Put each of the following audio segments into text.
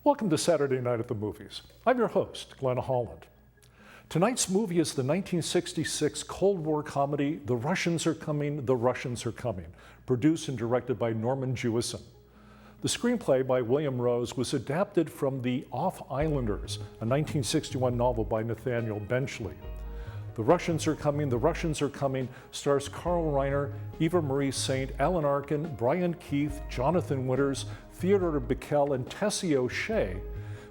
Welcome to Saturday Night at the Movies. I'm your host, Glenn Holland. Tonight's movie is the 1966 Cold War comedy, The Russians Are Coming, The Russians Are Coming, produced and directed by Norman Jewison. The screenplay by William Rose was adapted from The Off-Islanders, a 1961 novel by Nathaniel Benchley. The Russians Are Coming, The Russians Are Coming stars Carl Reiner, Eva Marie Saint, Alan Arkin, Brian Keith, Jonathan Winters, Theodore Bikel, and Tessie O'Shea,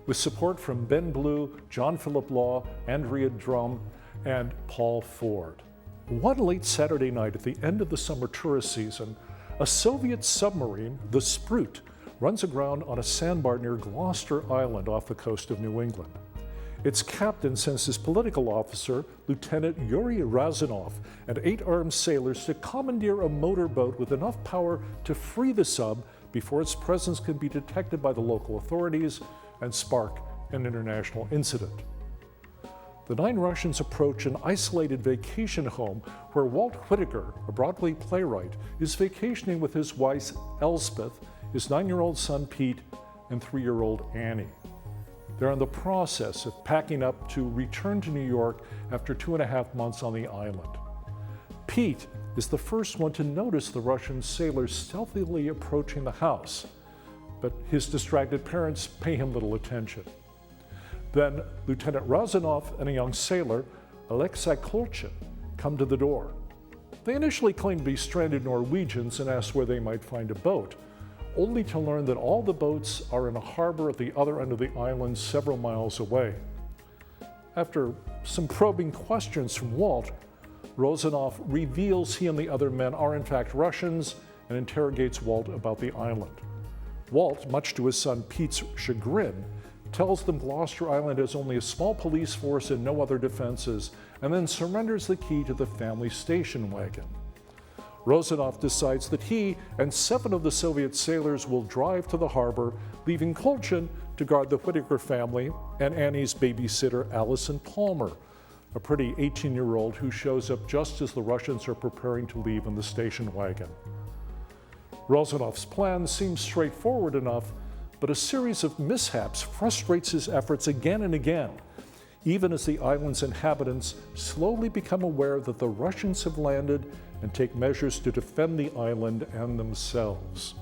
with support from Ben Blue, John Philip Law, Andrea Drum, and Paul Ford. One late Saturday night at the end of the summer tourist season, a Soviet submarine, the Sprute, runs aground on a sandbar near Gloucester Island off the coast of New England. Its captain sends his political officer, Lieutenant Yuri Rozanov, and 8 armed sailors to commandeer a motorboat with enough power to free the sub before its presence can be detected by the local authorities and spark an international incident. The 9 Russians approach an isolated vacation home where Walt Whitaker, a Broadway playwright, is vacationing with his wife Elspeth, his 9-year-old son Pete, and 3-year-old Annie. They're in the process of packing up to return to New York after 2.5 months on the island. Pete is the first one to notice the Russian sailors stealthily approaching the house, but his distracted parents pay him little attention. Then Lieutenant Rozanov and a young sailor, Alexei Kolchin, come to the door. They initially claim to be stranded Norwegians and ask where they might find a boat, only to learn that all the boats are in a harbor at the other end of the island several miles away. After some probing questions from Walt, Rozanov reveals he and the other men are in fact Russians and interrogates Walt about the island. Walt, much to his son Pete's chagrin, tells them Gloucester Island has only a small police force and no other defenses, and then surrenders the key to the family station wagon. Rozanov decides that he and 7 of the Soviet sailors will drive to the harbor, leaving Kolchin to guard the Whitaker family and Annie's babysitter, Allison Palmer, a pretty 18-year-old who shows up just as the Russians are preparing to leave in the station wagon. Rozanov's plan seems straightforward enough, but a series of mishaps frustrates his efforts again and again, even as the island's inhabitants slowly become aware that the Russians have landed and take measures to defend the island and themselves.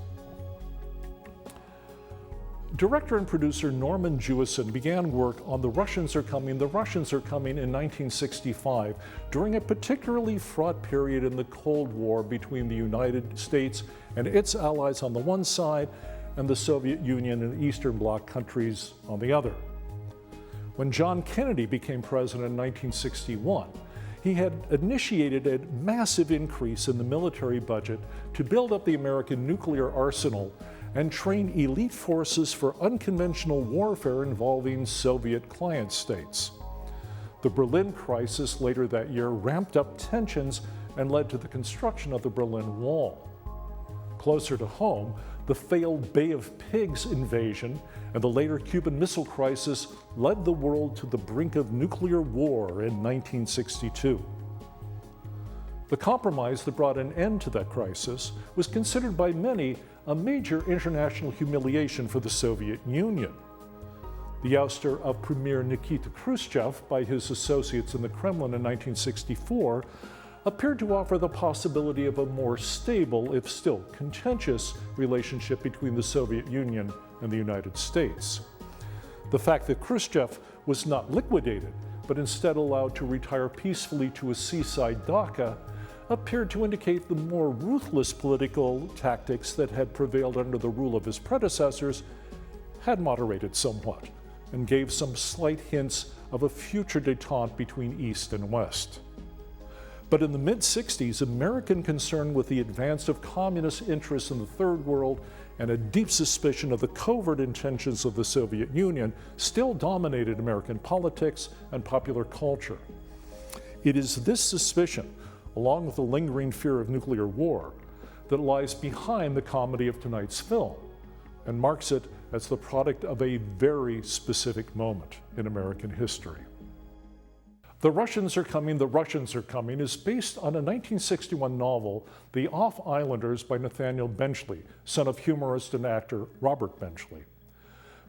Director and producer Norman Jewison began work on The Russians Are Coming, The Russians Are Coming in 1965, during a particularly fraught period in the Cold War between the United States and its allies on the one side and the Soviet Union and Eastern Bloc countries on the other. When John Kennedy became president in 1961, he had initiated a massive increase in the military budget to build up the American nuclear arsenal and train elite forces for unconventional warfare involving Soviet client states. The Berlin crisis later that year ramped up tensions and led to the construction of the Berlin Wall. Closer to home, the failed Bay of Pigs invasion and the later Cuban Missile Crisis led the world to the brink of nuclear war in 1962. The compromise that brought an end to that crisis was considered by many a major international humiliation for the Soviet Union. The ouster of Premier Nikita Khrushchev by his associates in the Kremlin in 1964 appeared to offer the possibility of a more stable, if still contentious, relationship between the Soviet Union and the United States. The fact that Khrushchev was not liquidated, but instead allowed to retire peacefully to a seaside dacha, appeared to indicate the more ruthless political tactics that had prevailed under the rule of his predecessors had moderated somewhat, and gave some slight hints of a future détente between East and West. But in the mid-60s, American concern with the advance of communist interests in the Third World and a deep suspicion of the covert intentions of the Soviet Union still dominated American politics and popular culture. It is this suspicion, along with the lingering fear of nuclear war, that lies behind the comedy of tonight's film and marks it as the product of a very specific moment in American history. The Russians Are Coming, The Russians Are Coming is based on a 1961 novel, The Off-Islanders by Nathaniel Benchley, son of humorist and actor Robert Benchley.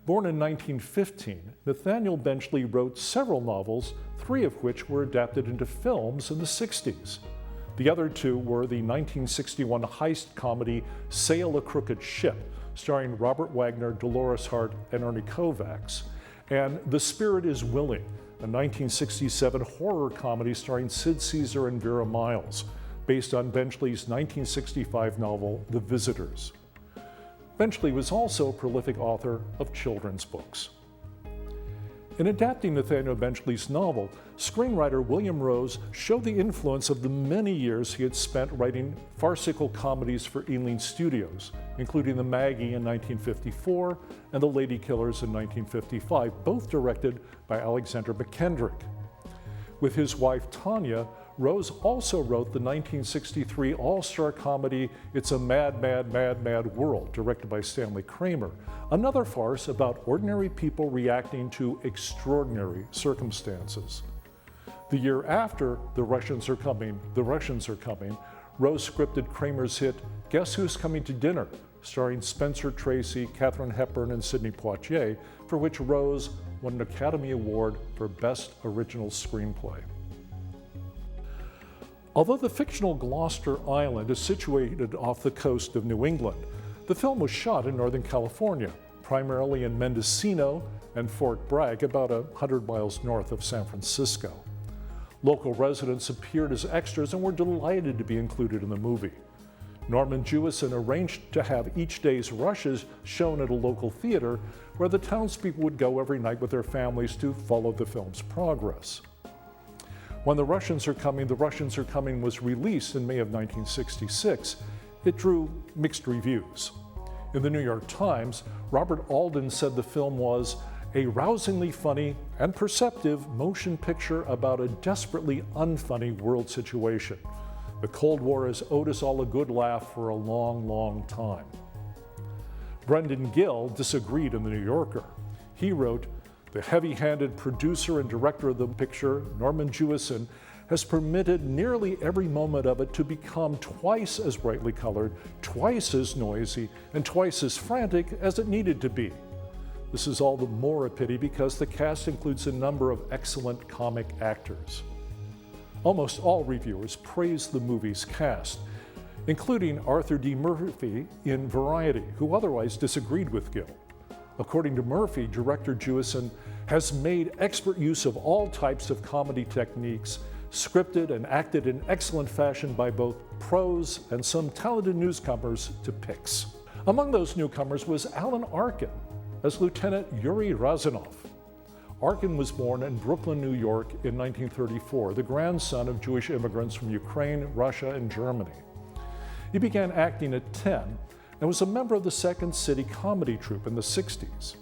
Born in 1915, Nathaniel Benchley wrote several novels, 3 of which were adapted into films in the 60s. The other 2 were the 1961 heist comedy Sail a Crooked Ship, starring Robert Wagner, Dolores Hart, and Ernie Kovacs, and The Spirit is Willing, a 1967 horror comedy starring Sid Caesar and Vera Miles, based on Benchley's 1965 novel, The Visitors. Benchley was also a prolific author of children's books. In adapting Nathaniel Benchley's novel, screenwriter William Rose showed the influence of the many years he had spent writing farcical comedies for Ealing Studios, including The Maggie in 1954 and The Lady Killers in 1955, both directed by Alexander McKendrick. With his wife Tanya, Rose also wrote the 1963 all-star comedy It's a Mad, Mad, Mad, Mad World, directed by Stanley Kramer, another farce about ordinary people reacting to extraordinary circumstances. The year after The Russians Are Coming, Rose scripted Kramer's hit Guess Who's Coming to Dinner, starring Spencer Tracy, Katharine Hepburn, and Sidney Poitier, for which Rose won an Academy Award for Best Original Screenplay. Although the fictional Gloucester Island is situated off the coast of New England, the film was shot in Northern California, primarily in Mendocino and Fort Bragg, about 100 miles north of San Francisco. Local residents appeared as extras and were delighted to be included in the movie. Norman Jewison arranged to have each day's rushes shown at a local theater where the townspeople would go every night with their families to follow the film's progress. When The Russians Are Coming was released in May of 1966, it drew mixed reviews. In the New York Times, Robert Alden said the film was a rousingly funny and perceptive motion picture about a desperately unfunny world situation. The Cold War has owed us all a good laugh for a long, long time. Brendan Gill disagreed in The New Yorker. He wrote, "The heavy-handed producer and director of the picture, Norman Jewison, has permitted nearly every moment of it to become twice as brightly colored, twice as noisy, and twice as frantic as it needed to be. This is all the more a pity because the cast includes a number of excellent comic actors." Almost all reviewers praised the movie's cast, including Arthur D. Murphy in Variety, who otherwise disagreed with Gill. According to Murphy, director Jewison has made expert use of all types of comedy techniques, scripted and acted in excellent fashion by both pros and some talented newcomers to picks. Among those newcomers was Alan Arkin as Lieutenant Yuri Rozanov. Arkin was born in Brooklyn, New York in 1934, the grandson of Jewish immigrants from Ukraine, Russia, and Germany. He began acting at 10 and was a member of the Second City comedy troupe in the 60s.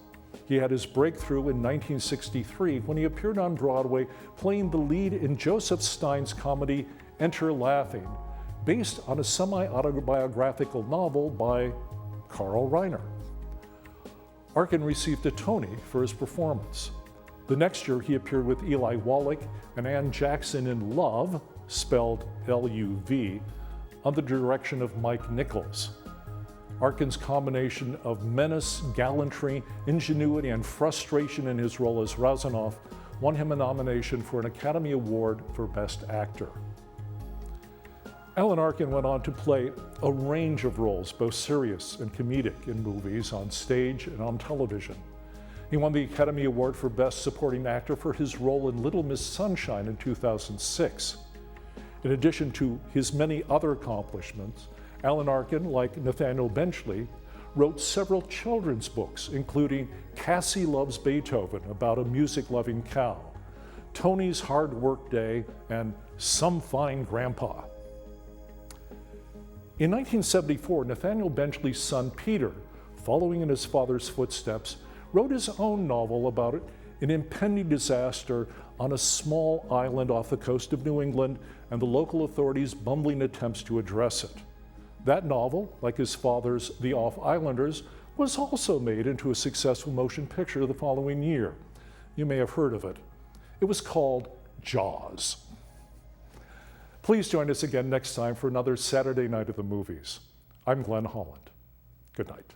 He had his breakthrough in 1963 when he appeared on Broadway playing the lead in Joseph Stein's comedy Enter Laughing, based on a semi-autobiographical novel by Carl Reiner. Arkin received a Tony for his performance. The next year, he appeared with Eli Wallach and Ann Jackson in Love, spelled L-U-V, under the direction of Mike Nichols. Arkin's combination of menace, gallantry, ingenuity, and frustration in his role as Rozanov won him a nomination for an Academy Award for Best Actor. Alan Arkin went on to play a range of roles, both serious and comedic, in movies, on stage, and on television. He won the Academy Award for Best Supporting Actor for his role in Little Miss Sunshine in 2006. In addition to his many other accomplishments, Alan Arkin, like Nathaniel Benchley, wrote several children's books, including Cassie Loves Beethoven, about a music-loving cow, Tony's Hard Work Day, and Some Fine Grandpa. In 1974, Nathaniel Benchley's son Peter, following in his father's footsteps, wrote his own novel about an impending disaster on a small island off the coast of New England and the local authorities' bumbling attempts to address it. That novel, like his father's The Off-Islanders, was also made into a successful motion picture the following year. You may have heard of it. It was called Jaws. Please join us again next time for another Saturday Night at the Movies. I'm Glenn Holland. Good night.